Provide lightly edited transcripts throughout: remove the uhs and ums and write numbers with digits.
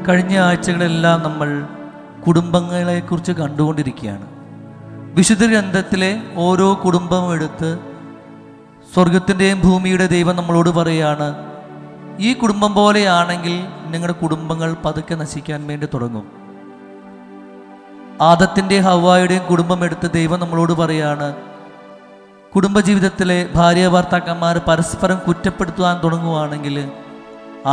കഴിഞ്ഞ ആഴ്ചകളെല്ലാം നമ്മൾ കുടുംബങ്ങളെക്കുറിച്ച് കണ്ടുകൊണ്ടിരിക്കുകയാണ്. വിശുദ്ധ ഗ്രന്ഥത്തിലെ ഓരോ കുടുംബവും എടുത്ത് സ്വർഗത്തിൻ്റെയും ഭൂമിയുടെ ദൈവം നമ്മളോട് പറയുകയാണ്, ഈ കുടുംബം പോലെയാണെങ്കിൽ നിങ്ങളുടെ കുടുംബങ്ങൾ പതുക്കെ നശിക്കാൻ വേണ്ടി തുടങ്ങും. ആദത്തിൻ്റെയും ഹവ്വായുടെയും കുടുംബം എടുത്ത് ദൈവം നമ്മളോട് പറയുകയാണ്, കുടുംബജീവിതത്തിലെ ഭാര്യ ഭർത്താക്കന്മാർ പരസ്പരം കുറ്റപ്പെടുത്തുവാൻ തുടങ്ങുകയാണെങ്കിൽ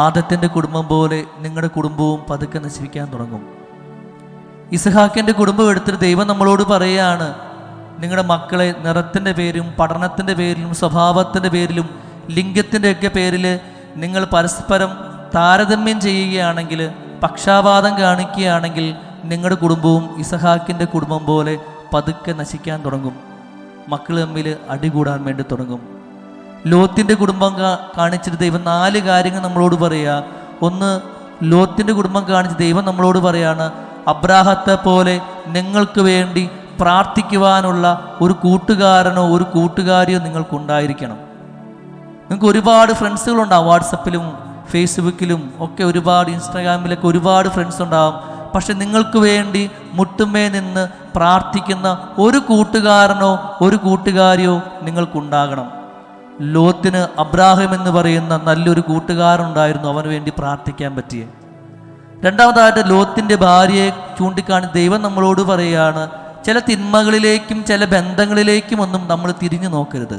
ആദത്തിൻ്റെ കുടുംബം പോലെ നിങ്ങളുടെ കുടുംബവും പതുക്കെ നശിപ്പിക്കാൻ തുടങ്ങും. ഇസ്ഹാക്കിൻ്റെ കുടുംബം എടുത്തിട്ട് ദൈവം നമ്മളോട് പറയുകയാണ്, നിങ്ങളുടെ മക്കളെ നിറത്തിൻ്റെ പേരിലും പഠനത്തിൻ്റെ പേരിലും സ്വഭാവത്തിൻ്റെ പേരിലും ലിംഗത്തിൻ്റെയൊക്കെ പേരിൽ നിങ്ങൾ പരസ്പരം താരതമ്യം ചെയ്യുകയാണെങ്കിൽ, പക്ഷാപാതം കാണിക്കുകയാണെങ്കിൽ നിങ്ങളുടെ കുടുംബവും ഇസ്ഹാക്കിൻ്റെ കുടുംബം പോലെ പതുക്കെ നശിക്കാൻ തുടങ്ങും. മക്കൾ തമ്മിൽ അടികൂടാൻ വേണ്ടി തുടങ്ങും. ലോത്തിൻ്റെ കുടുംബം കാണിച്ചിട്ട് ദൈവം 4 കാര്യങ്ങൾ നമ്മളോട് പറയുക. ഒന്ന്, ലോത്തിൻ്റെ കുടുംബം കാണിച്ച് ദൈവം നമ്മളോട് പറയാണ്, അബ്രാഹത്തെ പോലെ നിങ്ങൾക്ക് വേണ്ടി പ്രാർത്ഥിക്കുവാനുള്ള ഒരു കൂട്ടുകാരനോ ഒരു കൂട്ടുകാരിയോ നിങ്ങൾക്കുണ്ടായിരിക്കണം. നിങ്ങൾക്ക് ഒരുപാട് ഫ്രണ്ട്സുകളുണ്ടാവും, വാട്സപ്പിലും ഫേസ്ബുക്കിലും ഒക്കെ ഒരുപാട്, ഇൻസ്റ്റാഗ്രാമിലൊക്കെ ഒരുപാട് ഫ്രണ്ട്സ് ഉണ്ടാവും. പക്ഷെ നിങ്ങൾക്ക് വേണ്ടി മുട്ടുമേ നിന്ന് പ്രാർത്ഥിക്കുന്ന ഒരു കൂട്ടുകാരനോ ഒരു കൂട്ടുകാരിയോ നിങ്ങൾക്കുണ്ടാകണം. ലോത്തിന് അബ്രാഹിം എന്ന് പറയുന്ന നല്ലൊരു കൂട്ടുകാരനുണ്ടായിരുന്നു, അവന് വേണ്ടി പ്രാർത്ഥിക്കാൻ പറ്റിയ. രണ്ടാമതായിട്ട് ലോത്തിൻ്റെ ഭാര്യയെ ചൂണ്ടിക്കാണി ദൈവം നമ്മളോട് പറയുകയാണ്, ചില തിന്മകളിലേക്കും ചില ബന്ധങ്ങളിലേക്കും ഒന്നും നമ്മൾ തിരിഞ്ഞു നോക്കരുത്.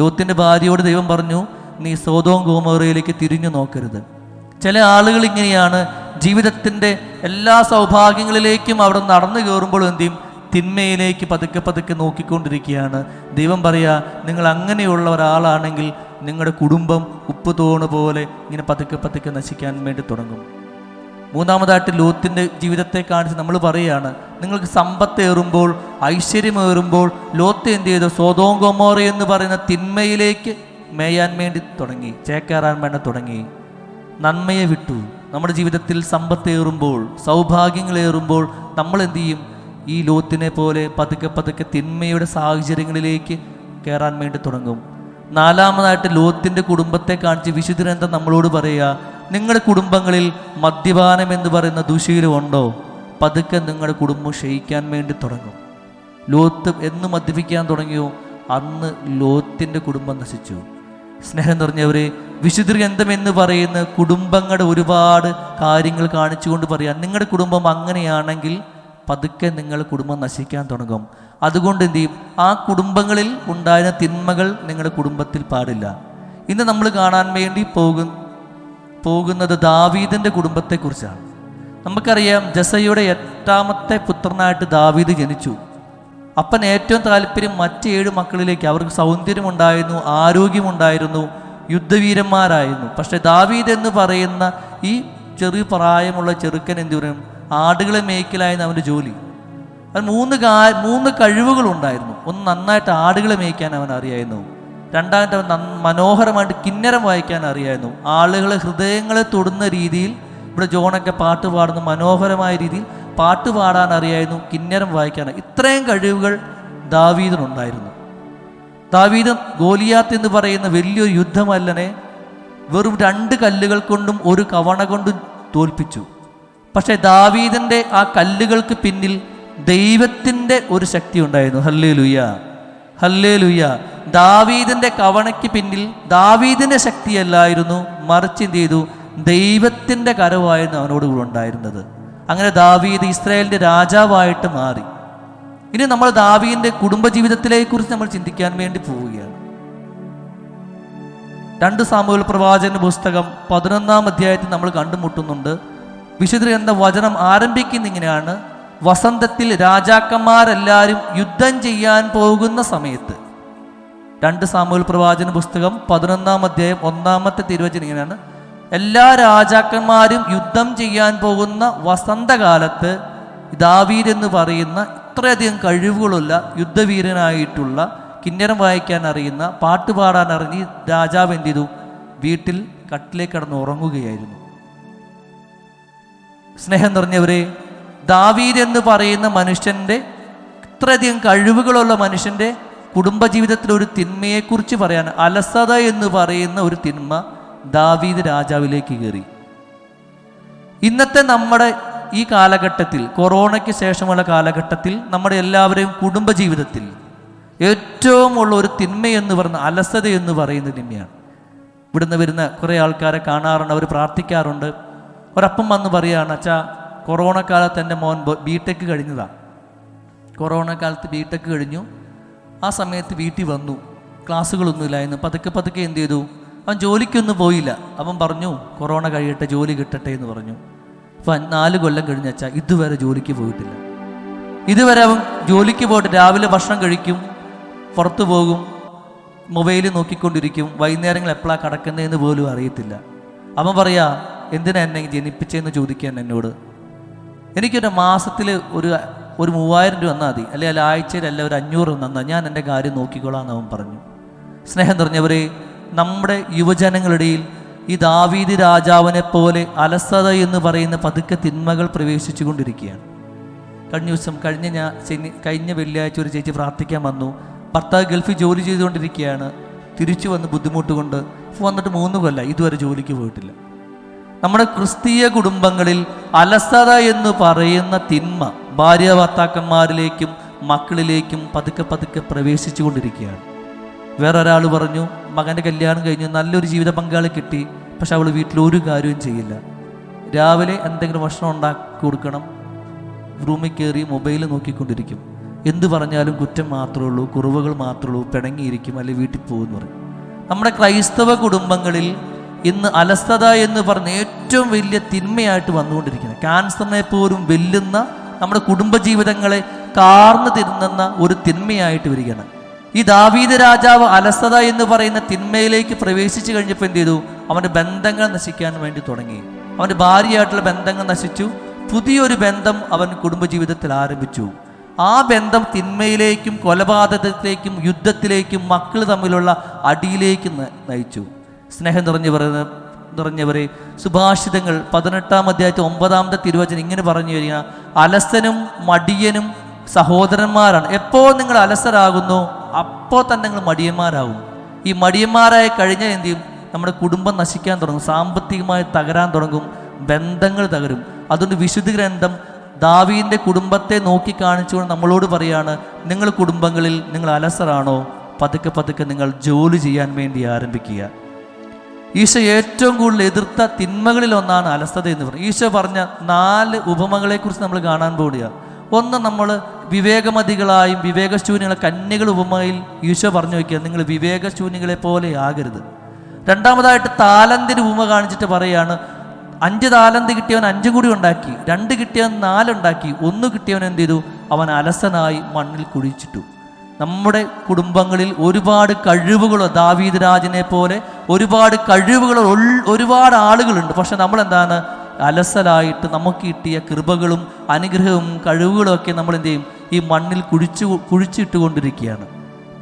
ലോത്തിൻ്റെ ഭാര്യയോട് ദൈവം പറഞ്ഞു, നീ സോദോം ഗോമോറയിലേക്ക് തിരിഞ്ഞു നോക്കരുത്. ചില ആളുകൾ ഇങ്ങനെയാണ്, ജീവിതത്തിൻ്റെ എല്ലാ സൗഭാഗ്യങ്ങളിലേക്കും അവിടെ നടന്നു കയറുമ്പോൾ എന്ത് ചെയ്യും, തിന്മയിലേക്ക് പതുക്കെ പതുക്കെ നോക്കിക്കൊണ്ടിരിക്കുകയാണ്. ദൈവം പറയുക, നിങ്ങൾ അങ്ങനെയുള്ള ഒരാളാണെങ്കിൽ നിങ്ങളുടെ കുടുംബം ഉപ്പ് തോണ് പോലെ ഇങ്ങനെ പതുക്കെ പതുക്കെ നശിക്കാൻ വേണ്ടി തുടങ്ങും. മൂന്നാമതായിട്ട് ലോത്തിൻ്റെ ജീവിതത്തെ കാണിച്ച് നമ്മൾ പറയുകയാണ്, നിങ്ങൾക്ക് സമ്പത്തേറുമ്പോൾ ഐശ്വര്യമേറുമ്പോൾ ലോത്ത് എന്ത് ചെയ്തു, സോദോം ഗൊമോറ എന്ന് പറയുന്ന തിന്മയിലേക്ക് മേയാൻ വേണ്ടി തുടങ്ങി, ചേക്കേറാൻ വേണ്ടി തുടങ്ങി. നന്മയെ വിട്ടു. നമ്മുടെ ജീവിതത്തിൽ സമ്പത്തേറുമ്പോൾ സൗഭാഗ്യങ്ങളേറുമ്പോൾ നമ്മൾ എന്ത് ചെയ്യും, ഈ ലോത്തിനെ പോലെ പതുക്കെ പതുക്കെ തിന്മയുടെ സാഹചര്യങ്ങളിലേക്ക് കയറാൻ വേണ്ടി തുടങ്ങും. നാലാമതായിട്ട് ലോത്തിൻ്റെ കുടുംബത്തെ കാണിച്ച് വിശുദ്ധ ഗ്രന്ഥം നമ്മളോട് പറയുക, നിങ്ങളുടെ കുടുംബങ്ങളിൽ മദ്യപാനം എന്ന് പറയുന്ന ദുശീലമുണ്ടോ, പതുക്കെ നിങ്ങളുടെ കുടുംബം ക്ഷയിക്കാൻ വേണ്ടി തുടങ്ങും. ലോത്ത് എന്ന് മദ്യപിക്കാൻ തുടങ്ങിയോ അന്ന് ലോത്തിൻ്റെ കുടുംബം നശിച്ചു. സ്നേഹം നിറഞ്ഞവരെ, വിശുദ്ധ ഗ്രന്ഥം എന്ന് പറയുന്ന കുടുംബങ്ങളുടെ ഒരുപാട് കാര്യങ്ങൾ കാണിച്ചുകൊണ്ട് പറയാം, നിങ്ങളുടെ കുടുംബം അങ്ങനെയാണെങ്കിൽ പതുക്കെ നിങ്ങളുടെ കുടുംബം നശിക്കാൻ തുടങ്ങും. അതുകൊണ്ട് എന്ത് ചെയ്യും, ആ കുടുംബങ്ങളിൽ ഉണ്ടായിരുന്ന തിന്മകൾ നിങ്ങളുടെ കുടുംബത്തിൽ പാടില്ല. ഇന്ന് നമ്മൾ കാണാൻ വേണ്ടി പോകുന്നത് ദാവീദിൻ്റെ കുടുംബത്തെക്കുറിച്ചാണ്. നമുക്കറിയാം, ജസയുടെ 8ാമത്തെ പുത്രനായിട്ട് ദാവീദ് ജനിച്ചു. അപ്പൻ ഏറ്റവും താല്പര്യം മറ്റ് 7 മക്കളിലേക്ക്, അവർക്ക് സൗന്ദര്യമുണ്ടായിരുന്നു, ആരോഗ്യമുണ്ടായിരുന്നു, യുദ്ധവീരന്മാരായിരുന്നു. പക്ഷെ ദാവീദ് എന്ന് പറയുന്ന ഈ ചെറിയ പ്രായമുള്ള ചെറുക്കൻ എന്ത് പറയും, ആടുകളെ മേയ്ക്കലായിരുന്നു അവൻ്റെ ജോലി. അവൻ 3 കഴിവുകളുണ്ടായിരുന്നു. ഒന്ന്, നന്നായിട്ട് ആടുകളെ മേയ്ക്കാൻ അവൻ അറിയായിരുന്നു. രണ്ടാമത്തെ, അവൻ മനോഹരമായിട്ട് കിന്നരം വായിക്കാൻ അറിയായിരുന്നു. ആളുകളെ ഹൃദയങ്ങളെ തൊടുന്ന രീതിയിൽ, ഇവിടെ ജോണൊക്കെ പാട്ട് പാടുന്ന മനോഹരമായ രീതിയിൽ പാട്ട് പാടാൻ അറിയായിരുന്നു, കിന്നരം വായിക്കാൻ. ഇത്രയും കഴിവുകൾ ദാവീദിനുണ്ടായിരുന്നു. ദാവീദ് ഗോലിയാത്ത് എന്ന് പറയുന്ന വലിയൊരു യുദ്ധമല്ലനെ വെറും 2 കല്ലുകൾ കൊണ്ടും 1 കവണ കൊണ്ടും തോൽപ്പിച്ചു. പക്ഷെ ദാവീദിൻ്റെ ആ കല്ലുകൾക്ക് പിന്നിൽ ദൈവത്തിൻ്റെ ഒരു ശക്തി ഉണ്ടായിരുന്നു. Hallelujah, hallelujah. ദാവീദിൻ്റെ കവണയ്ക്ക് പിന്നിൽ ദാവീദിൻ്റെ ശക്തിയല്ലായിരുന്നു, മറിച്ച് എന്ത് ചെയ്തു, ദൈവത്തിൻ്റെ കരവായിരുന്നു അവനോട് കൂടെ ഉണ്ടായിരുന്നത്. അങ്ങനെ ദാവീദ് ഇസ്രായേലിൻ്റെ രാജാവായിട്ട് മാറി. ഇനി നമ്മൾ ദാവീദിൻ്റെ കുടുംബജീവിതത്തിനെക്കുറിച്ച് നമ്മൾ ചിന്തിക്കാൻ വേണ്ടി പോവുകയാണ്. 2 സാമുവേൽ പ്രവാചകന്റെ പുസ്തകം 11-ാം അധ്യായത്തിൽ നമ്മൾ കണ്ടുമുട്ടുന്നുണ്ട്. വിശുദ്ധ ഗ്രന്ഥ വചനം ആരംഭിക്കുന്ന ഇങ്ങനെയാണ്, വസന്തത്തിൽ രാജാക്കന്മാരെല്ലാവരും യുദ്ധം ചെയ്യാൻ പോകുന്ന സമയത്ത്. 2 സാമുവേൽ പ്രവാചകന പുസ്തകം 11-ാം അധ്യായം 1-ാമത്തെ തിരുവചനം ഇങ്ങനെയാണ്, എല്ലാ രാജാക്കന്മാരും യുദ്ധം ചെയ്യാൻ പോകുന്ന വസന്തകാലത്ത് ദാവീദ് എന്ന് പറയുന്ന ഇത്രയധികം കഴിവുകളുള്ള യുദ്ധവീരനായിട്ടുള്ള, കിന്നരം വായിക്കാൻ അറിയുന്ന, പാട്ട് പാടാൻ അറിഞ്ഞ് രാജാവ് എന്ത് ചെയ്തു, വീട്ടിൽ കട്ടിലേക്ക് കിടന്ന് ഉറങ്ങുകയായിരുന്നു. സ്നേഹം നിറഞ്ഞവരെ, ദാവീദ് എന്ന് പറയുന്ന മനുഷ്യൻ്റെ, ഇത്രയധികം കഴിവുകളുള്ള മനുഷ്യൻ്റെ കുടുംബജീവിതത്തിൽ ഒരു തിന്മയെക്കുറിച്ച് പറയാൻ, അലസത എന്ന് പറയുന്ന ഒരു തിന്മ ദാവീദ് രാജാവിലേക്ക് കയറി. ഇന്നത്തെ നമ്മുടെ ഈ കാലഘട്ടത്തിൽ, കൊറോണയ്ക്ക് ശേഷമുള്ള കാലഘട്ടത്തിൽ, നമ്മുടെ എല്ലാവരെയും കുടുംബജീവിതത്തിൽ ഏറ്റവും ഉള്ള ഒരു തിന്മയെന്ന് പറയുന്ന അലസത എന്ന് പറയുന്ന തിന്മയാണ്. ഇവിടുന്ന് വരുന്ന കുറേ ആൾക്കാരെ കാണാറുണ്ട്, അവർ പ്രാർത്ഥിക്കാറുണ്ട്. ഒരപ്പം വന്ന് പറയുകയാണ്, അച്ഛാ കൊറോണ കാലത്ത് എൻ്റെ മോൻ ബിടെക് കഴിഞ്ഞതാണ്. കൊറോണ കാലത്ത് ബിടെക് കഴിഞ്ഞു. ആ സമയത്ത് വീട്ടിൽ വന്നു, ക്ലാസ്സുകളൊന്നുമില്ലായിരുന്നു. പതുക്കെ എന്ത് ചെയ്തു, അവൻ ജോലിക്കൊന്നും പോയില്ല. അവൻ പറഞ്ഞു കൊറോണ കഴിയട്ടെ, ജോലി കിട്ടട്ടെ എന്ന് പറഞ്ഞു. അപ്പം 4 കൊല്ലം കഴിഞ്ഞ അച്ഛാ ഇതുവരെ ജോലിക്ക് പോയിട്ടില്ല. ഇതുവരെ അവൻ ജോലിക്ക് പോയിട്ട് രാവിലെ ഭക്ഷണം കഴിക്കും, പുറത്തു പോകും, മൊബൈൽ നോക്കിക്കൊണ്ടിരിക്കും, വൈകുന്നേരങ്ങൾ എപ്പോഴാണ് കിടക്കുന്നതെന്ന് പോലും അറിയത്തില്ല. അവൻ പറയാ, എന്തിനാ എന്നെ ജനിപ്പിച്ചതെന്ന് ചോദിക്കാൻ എന്നോട്. എനിക്കൊരു മാസത്തിൽ ഒരു 3000 രൂപ തന്നാൽ മതി, അല്ലെങ്കിൽ ആഴ്ചയിലല്ല ഒരു 500 തന്നാൽ ഞാൻ എൻ്റെ കാര്യം നോക്കിക്കോളാം എന്ന് അവൻ പറഞ്ഞു. സ്നേഹം നിറഞ്ഞവരെ, നമ്മുടെ യുവജനങ്ങളിടയിൽ ഈ ദാവീദ് രാജാവിനെ പോലെ അലസത എന്ന് പറയുന്ന പതുക്കെ തിന്മകൾ പ്രവേശിച്ചു കൊണ്ടിരിക്കുകയാണ്. കഴിഞ്ഞ ദിവസം കഴിഞ്ഞ വെള്ളിയാഴ്ച ഒരു ചേച്ചി പ്രാർത്ഥിക്കാൻ വന്നു. ഭർത്താവ് ഗൾഫിൽ ജോലി ചെയ്തുകൊണ്ടിരിക്കുകയാണ്. തിരിച്ചു വന്ന് ബുദ്ധിമുട്ട് കൊണ്ട് വന്നിട്ട് 3 കൊല്ലം ഇതുവരെ ജോലിക്ക് പോയിട്ടില്ല. നമ്മുടെ ക്രിസ്തീയ കുടുംബങ്ങളിൽ അലസത എന്ന് പറയുന്ന തിന്മ ഭാര്യ ഭർത്താക്കന്മാരിലേക്കും മക്കളിലേക്കും പതുക്കെ പ്രവേശിച്ചു കൊണ്ടിരിക്കുകയാണ്. വേറൊരാൾ പറഞ്ഞു, മകൻ്റെ കല്യാണം കഴിഞ്ഞു, നല്ലൊരു ജീവിത പങ്കാളി കിട്ടി, പക്ഷെ അവൾ വീട്ടിൽ ഒരു കാര്യവും ചെയ്യില്ല. രാവിലെ എന്തെങ്കിലും ഭക്ഷണം ഉണ്ടാക്കി കൊടുക്കണം, റൂമിൽ കയറി മൊബൈൽ നോക്കിക്കൊണ്ടിരിക്കും. എന്ത് പറഞ്ഞാലും കുറ്റം മാത്രമേ ഉള്ളൂ, കുറവുകൾ മാത്രമേ ഉള്ളൂ, പിണങ്ങിയിരിക്കും, അല്ലെങ്കിൽ വീട്ടിൽ പോകുമെന്ന് പറയും. നമ്മുടെ ക്രൈസ്തവ കുടുംബങ്ങളിൽ ഇന്ന് അലസത എന്ന് പറഞ്ഞ ഏറ്റവും വലിയ തിന്മയായിട്ട് വന്നുകൊണ്ടിരിക്കുന്നത്, ക്യാൻസറിനെ പോലും വെല്ലുന്ന, നമ്മുടെ കുടുംബജീവിതങ്ങളെ കാർന്നു തിരുന്നുന്ന ഒരു തിന്മയായിട്ട് വരികയാണ്. ഈ ദാവീദ് രാജാവ് അലസത എന്ന് പറയുന്ന തിന്മയിലേക്ക് പ്രവേശിച്ചു കഴിഞ്ഞപ്പോൾ എന്ത് ചെയ്തു, അവൻ്റെ ബന്ധങ്ങൾ നശിക്കാൻ വേണ്ടി തുടങ്ങി. അവൻ്റെ ഭാര്യയായിട്ടുള്ള ബന്ധങ്ങൾ നശിച്ചു. പുതിയൊരു ബന്ധം അവൻ കുടുംബജീവിതത്തിൽ ആരംഭിച്ചു. ആ ബന്ധം തിന്മയിലേക്കും കൊലപാതകത്തിലേക്കും യുദ്ധത്തിലേക്കും മക്കൾ തമ്മിലുള്ള അടിയിലേക്കും നയിച്ചു. സ്നേഹം നിറഞ്ഞവരെ, സുഭാഷിതങ്ങൾ 18-ാം അധ്യായത്തിൽ 9-ാമത്തെ തിരുവചനം ഇങ്ങനെ പറഞ്ഞു വരിക, അലസനും മടിയനും സഹോദരന്മാരാണ്. എപ്പോൾ നിങ്ങൾ അലസരാകുന്നു അപ്പോൾ തന്നെ നിങ്ങൾ മടിയന്മാരാകും. ഈ മടിയന്മാരായി കഴിഞ്ഞാൽ എന്ത് ചെയ്യും, നമ്മുടെ കുടുംബം നശിക്കാൻ തുടങ്ങും, സാമ്പത്തികമായി തകരാൻ തുടങ്ങും, ബന്ധങ്ങൾ തകരും. അതുകൊണ്ട് വിശുദ്ധ ഗ്രന്ഥം ദാവീദിന്റെ കുടുംബത്തെ നോക്കി കാണിച്ചുകൊണ്ട് നമ്മളോട് പറയാണ്, നിങ്ങൾ കുടുംബങ്ങളിൽ നിങ്ങൾ അലസരാണോ, പതുക്കെ നിങ്ങൾ ജോലി ചെയ്യാൻ വേണ്ടി ആരംഭിക്കുക. ഈശോ ഏറ്റവും കൂടുതൽ എതിർത്ത തിന്മകളിൽ ഒന്നാണ് അലസത എന്ന് പറയുന്നത്. ഈശോ പറഞ്ഞ 4 ഉപമകളെക്കുറിച്ച് നമ്മൾ കാണാൻ പോവുകയാണ്. ഒന്ന്, നമ്മൾ വിവേകമതികളായും വിവേകശൂന്യങ്ങളെ കന്യകൾ ഉപമയിൽ ഈശോ പറഞ്ഞു വയ്ക്കുക, നിങ്ങൾ വിവേകശൂന്യങ്ങളെ പോലെ ആകരുത്. രണ്ടാമതായിട്ട് താലന്തിന് ഉപമ കാണിച്ചിട്ട് പറയാണ്, 5 താലന്ത് കിട്ടിയവൻ 5 കൂടി ഉണ്ടാക്കി, 2 കിട്ടിയവൻ 4 ഉണ്ടാക്കി, 1 കിട്ടിയവൻ എന്ത് ചെയ്തു, അവൻ അലസനായി മണ്ണിൽ കുഴിച്ചിട്ടു. നമ്മുടെ കുടുംബങ്ങളിൽ ഒരുപാട് കഴിവുകൾ, ദാവീദ് രാജനെ പോലെ ഒരുപാട് കഴിവുകൾ ഒരുപാട് ആളുകളുണ്ട്. പക്ഷെ നമ്മളെന്താണ്, അലസലായിട്ട് നമുക്ക് കിട്ടിയ കൃപകളും അനുഗ്രഹവും കഴിവുകളും ഒക്കെ നമ്മൾ എന്ത് ചെയ്യും, ഈ മണ്ണിൽ കുഴിച്ചിട്ടുകൊണ്ടിരിക്കുകയാണ്.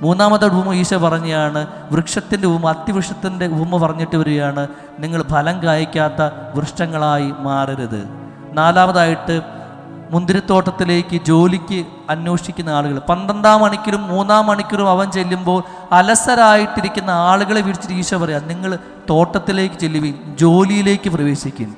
മൂന്നാമത്തെ ഉപമ ഈശോ പറഞ്ഞാണ് വൃക്ഷത്തിൻ്റെ ഉപമ, അത്തിവൃക്ഷത്തിൻ്റെ ഉപമ പറഞ്ഞിട്ട് വരികയാണ്, നിങ്ങൾ ഫലം കായ്ക്കാത്ത വൃക്ഷങ്ങളായി മാറരുത്. നാലാമതായിട്ട് മുന്തിരിത്തോട്ടത്തിലേക്ക് ജോലിക്ക് അന്വേഷിക്കുന്ന ആളുകൾ 12-ാം മണിക്കൂറും 3-ാം മണിക്കൂറും അവൻ ചെല്ലുമ്പോൾ അലസരായിട്ടിരിക്കുന്ന ആളുകളെ വിളിച്ചിട്ട് ഈശോ പറയാം, നിങ്ങൾ തോട്ടത്തിലേക്ക് ചെല്ലുവിൻ, ജോലിയിലേക്ക് പ്രവേശിക്കും.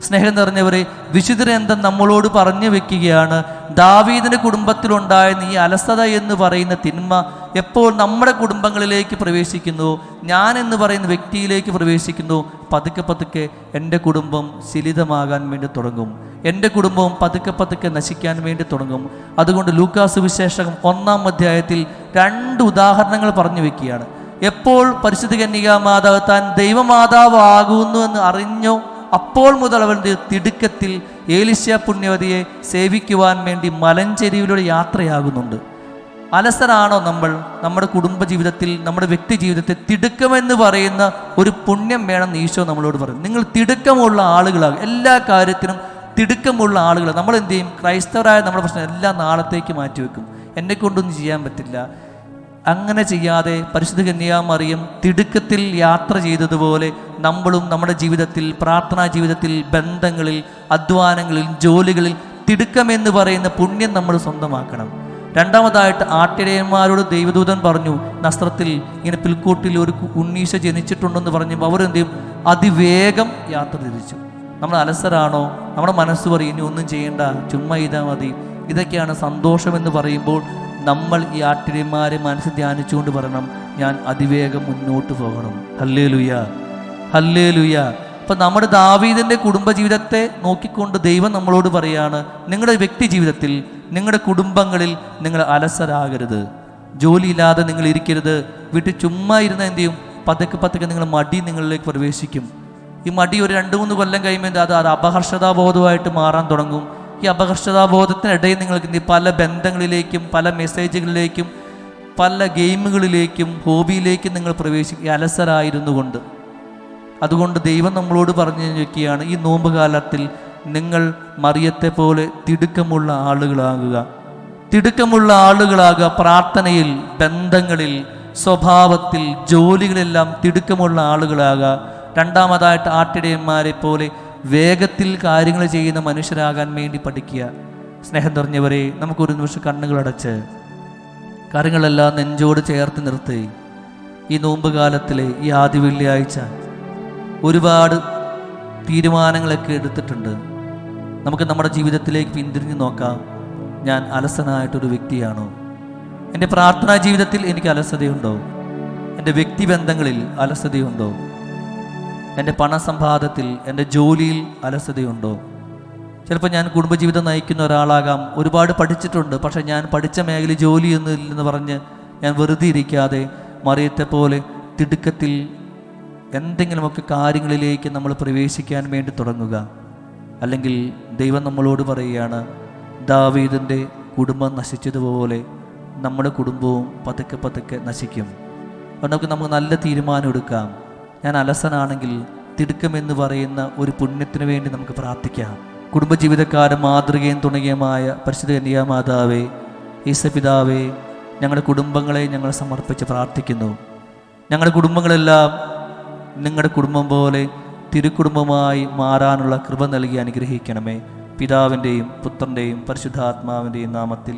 സ്നേഹം നിറഞ്ഞവരെ, വിശുദ്ധ ഗ്രന്ഥം നമ്മളോട് പറഞ്ഞു വെക്കുകയാണ്, ദാവീദിന്റെ കുടുംബത്തിലുണ്ടായിരുന്ന ഈ അലസത എന്ന് പറയുന്ന തിന്മ എപ്പോൾ നമ്മുടെ കുടുംബങ്ങളിലേക്ക് പ്രവേശിക്കുന്നു, ഞാൻ എന്ന് പറയുന്ന വ്യക്തിയിലേക്ക് പ്രവേശിക്കുന്നു, പതുക്കെ എൻ്റെ കുടുംബം ശിഥിലമാകാൻ വേണ്ടി തുടങ്ങും, എൻ്റെ കുടുംബവും പതുക്കെ നശിക്കാൻ വേണ്ടി തുടങ്ങും. അതുകൊണ്ട് ലൂക്കാസ് സുവിശേഷം 1-ാം അധ്യായത്തിൽ 2 ഉദാഹരണങ്ങൾ പറഞ്ഞു വെക്കുകയാണ്. എപ്പോൾ പരിശുദ്ധ കന്യകാമാതാവ് താൻ ദൈവമാതാവ് ആകുന്നു എന്ന് അറിഞ്ഞോ അപ്പോൾ മുതൽ അവളുടെ തിടുക്കത്തിൽ ഏലിശ പുണ്യവതിയെ സേവിക്കുവാൻ വേണ്ടി മലഞ്ചെരിവിലൂടെ യാത്രയാകുന്നുണ്ട്. അലസരാണോ നമ്മൾ? നമ്മുടെ കുടുംബജീവിതത്തിൽ, നമ്മുടെ വ്യക്തി ജീവിതത്തിൽ തിടുക്കമെന്ന് പറയുന്ന ഒരു പുണ്യം വേണമെന്ന് ഈശോ നമ്മളോട് പറയും. നിങ്ങൾ തിടുക്കമുള്ള ആളുകളാകും, എല്ലാ കാര്യത്തിനും തിടുക്കമുള്ള ആളുകൾ. നമ്മൾ എന്ത് ചെയ്യും, ക്രൈസ്തവരായ നമ്മുടെ പ്രശ്നം എല്ലാം നാളത്തേക്ക് മാറ്റിവെക്കും, എന്നെ കൊണ്ടൊന്നും ചെയ്യാൻ പറ്റില്ല. അങ്ങനെ ചെയ്യാതെ പരിശുദ്ധ കന്യകാമറിയം തിടുക്കത്തിൽ യാത്ര ചെയ്തതുപോലെ നമ്മളും നമ്മുടെ ജീവിതത്തിൽ, പ്രാർത്ഥനാ ജീവിതത്തിൽ, ബന്ധങ്ങളിൽ, അധ്വാനങ്ങളിൽ, ജോലികളിൽ തിടുക്കമെന്ന് പറയുന്ന പുണ്യം നമ്മൾ സ്വന്തമാക്കണം. രണ്ടാമതായിട്ട് ആട്ടിടയന്മാരോട് ദൈവദൂതൻ പറഞ്ഞു, നസ്രത്തിൽ ഇങ്ങനെ പിൽക്കൂട്ടിൽ ഒരു ഉണ്ണീശ ജനിച്ചിട്ടുണ്ടെന്ന് പറഞ്ഞപ്പോൾ അവരെന്ത് ചെയ്യും, അതിവേഗം യാത്ര തിരിച്ചു. നമ്മൾ അലസരാണോ? നമ്മുടെ മനസ്സ് പറയും ഇനി ഒന്നും ചെയ്യേണ്ട, ചുമ്മാ ചെയ്താൽ മതി. ഇതൊക്കെയാണ് സന്തോഷമെന്ന് പറയുമ്പോൾ നമ്മൾ ഈ ആട്ടിടയന്മാരെ മനസ്സിൽ ധ്യാനിച്ചുകൊണ്ട് പറയണം, ഞാൻ അതിവേഗം മുന്നോട്ട് പോകണം. Hallelujah, hallelujah. അപ്പം നമ്മുടെ ദാവീദിൻ്റെ കുടുംബജീവിതത്തെ നോക്കിക്കൊണ്ട് ദൈവം നമ്മളോട് പറയാണ്, നിങ്ങളുടെ വ്യക്തി ജീവിതത്തിൽ, നിങ്ങളുടെ കുടുംബങ്ങളിൽ നിങ്ങൾ അലസരാകരുത്. ജോലിയില്ലാതെ നിങ്ങൾ ഇരിക്കരുത്. വീട്ടിൽ ചുമ്മാ ഇരുന്ന എന്ത് ചെയ്യും? പതുക്കെ നിങ്ങൾ മടി നിങ്ങളിലേക്ക് പ്രവേശിക്കും. ഈ മടി ഒരു 2-3 കൊല്ലം കഴിയുമ്പോൾ അത് അപഹർഷതാബോധമായിട്ട് മാറാൻ തുടങ്ങും. ഈ അപകർഷതാബോധത്തിനിടയിൽ നിങ്ങൾക്ക് പല ബന്ധങ്ങളിലേക്കും, പല മെസ്സേജുകളിലേക്കും, പല ഗെയിമുകളിലേക്കും, ഹോബിയിലേക്കും നിങ്ങൾ പ്രവേശിക്കും, ഈ അലസരായിരുന്നു കൊണ്ട്. അതുകൊണ്ട് ദൈവം നമ്മളോട് പറഞ്ഞു വെക്കുകയാണ്, ഈ നോമ്പ് കാലത്തിൽ നിങ്ങൾ മറിയത്തെ പോലെ തിടുക്കമുള്ള ആളുകളാകുക. തിടുക്കമുള്ള ആളുകളാകുക. പ്രാർത്ഥനയിൽ, ബന്ധങ്ങളിൽ, സ്വഭാവത്തിൽ, ജോലികളെല്ലാം തിടുക്കമുള്ള ആളുകളാകുക. രണ്ടാമതായിട്ട് ആട്ടിടയന്മാരെ പോലെ വേഗത്തിൽ കാര്യങ്ങൾ ചെയ്യുന്ന മനുഷ്യരാകാൻ വേണ്ടി പഠിക്കുക. സ്നേഹം നിറഞ്ഞവരെ, നമുക്കൊരു നിമിഷം കണ്ണുകളടച്ച് കാര്യങ്ങളെല്ലാം നെഞ്ചോട് ചേർത്ത് നിർത്തി ഈ നോമ്പ് കാലത്തിലെ ഈ ആദ്യ വെള്ളിയാഴ്ച ഒരുപാട് തീരുമാനങ്ങളൊക്കെ എടുത്തിട്ടുണ്ട്. നമുക്ക് നമ്മുടെ ജീവിതത്തിലേക്ക് പിന്തിരിഞ്ഞ് നോക്കാം. ഞാൻ അലസനായിട്ടൊരു വ്യക്തിയാണോ? എൻ്റെ പ്രാർത്ഥനാ ജീവിതത്തിൽ എനിക്ക് അലസതയുണ്ടോ? എൻ്റെ വ്യക്തിബന്ധങ്ങളിൽ അലസതയുണ്ടോ? എൻ്റെ പണസമ്പാദത്തിൽ, എൻ്റെ ജോലിയിൽ അലസതയുണ്ടോ? ചിലപ്പോൾ ഞാൻ കുടുംബജീവിതം നയിക്കുന്ന ഒരാളാകാം, ഒരുപാട് പഠിച്ചിട്ടുണ്ട്, പക്ഷേ ഞാൻ പഠിച്ച മേഖല ജോലിയൊന്നും ഇല്ലെന്ന് പറഞ്ഞ് ഞാൻ വെറുതെ ഇരിക്കാതെ മറിയത്തെ പോലെ തിടുക്കത്തിൽ എന്തെങ്കിലുമൊക്കെ കാര്യങ്ങളിലേക്ക് നമ്മൾ പ്രവേശിക്കാൻ വേണ്ടി തുടങ്ങുക. അല്ലെങ്കിൽ ദൈവം നമ്മളോട് പറയുകയാണ്, ദാവീദിൻ്റെ കുടുംബം നശിച്ചതുപോലെ നമ്മുടെ കുടുംബവും പതുക്കെ നശിക്കും. അതുകൊണ്ട് നമുക്ക് നല്ല തീരുമാനം എടുക്കാം. ഞാൻ അലസനാണെങ്കിൽ തിടുക്കമെന്ന് പറയുന്ന ഒരു പുണ്യത്തിന് വേണ്ടി നമുക്ക് പ്രാർത്ഥിക്കാം. കുടുംബജീവിതക്കാരൻ മാതൃകയും തുണയുമായ പരിശുദ്ധ കന്യാമാതാവേ, ഈശപിതാവേ, ഞങ്ങളുടെ കുടുംബങ്ങളെ ഞങ്ങൾ സമർപ്പിച്ച് പ്രാർത്ഥിക്കുന്നു. ഞങ്ങളുടെ കുടുംബങ്ങളെല്ലാം നിങ്ങളുടെ കുടുംബം പോലെ തിരുക്കുടുംബമായി മാറാനുള്ള കൃപ നൽകി അനുഗ്രഹിക്കണമേ. പിതാവിൻ്റെയും പുത്രൻ്റെയും പരിശുദ്ധാത്മാവിൻ്റെയും നാമത്തിൽ.